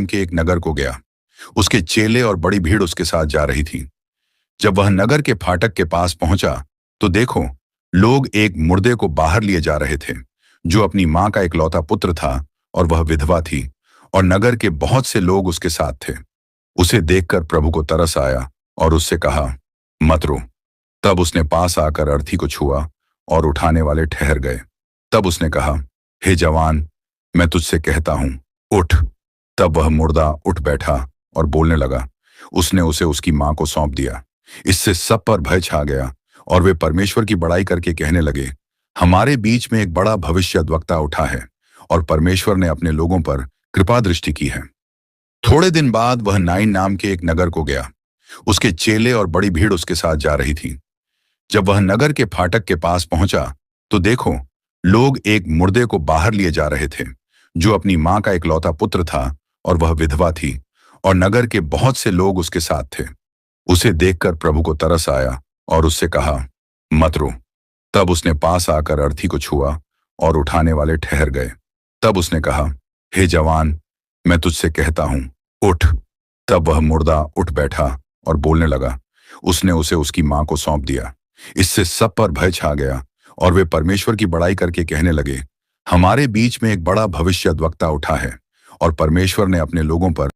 के एक नगर को गया। उसके चेले और बड़ी भीड़ उसके साथ जा रही थी। जब वह नगर के फाटक के पास पहुंचा तो देखो, लोग एक मुर्दे को बाहर लिए जा रहे थे, जो अपनी मां का इकलौता पुत्र था और वह विधवा थी, और नगर के बहुत से लोग उसके साथ थे। उसे देखकर प्रभु को तरस आया और उससे कहा, मत रो। तब उसने पास आकर अर्थी को छुआ और उठाने वाले ठहर गए। तब उसने कहा, हे जवान, मैं तुझसे कहता हूं, उठ। तब वह मुर्दा उठ बैठा और बोलने लगा। उसने उसे उसकी मां को सौंप दिया। इससे सब पर भय छा गया और वे परमेश्वर की बड़ाई करके कहने लगे, हमारे बीच में एक बड़ा भविष्यद्वक्ता उठा है और परमेश्वर ने अपने लोगों पर कृपा दृष्टि की है। थोड़े दिन बाद वह नाइन नाम के एक नगर को गया। उसके चेले और बड़ी भीड़ उसके साथ जा रही थी। जब वह नगर के फाटक के पास पहुंचा तो देखो, लोग एक मुर्दे को बाहर लिए जा रहे थे, जो अपनी मां का इकलौता पुत्र था और वह विधवा थी, और नगर के बहुत से लोग उसके साथ थे। उसे देखकर प्रभु को तरस आया और उससे कहा, मत रो। तब उसने पास आकर अर्थी को छुआ और उठाने वाले ठहर गए। तब उसने कहा, हे जवान, मैं तुझसे कहता हूं, उठ। तब वह मुर्दा उठ बैठा और बोलने लगा। उसने उसे उसकी मां को सौंप दिया। इससे सब पर भय छा गया और वे परमेश्वर की बड़ाई करके कहने लगे, हमारे बीच में एक बड़ा भविष्यद्वक्ता उठा है और परमेश्वर ने अपने लोगों पर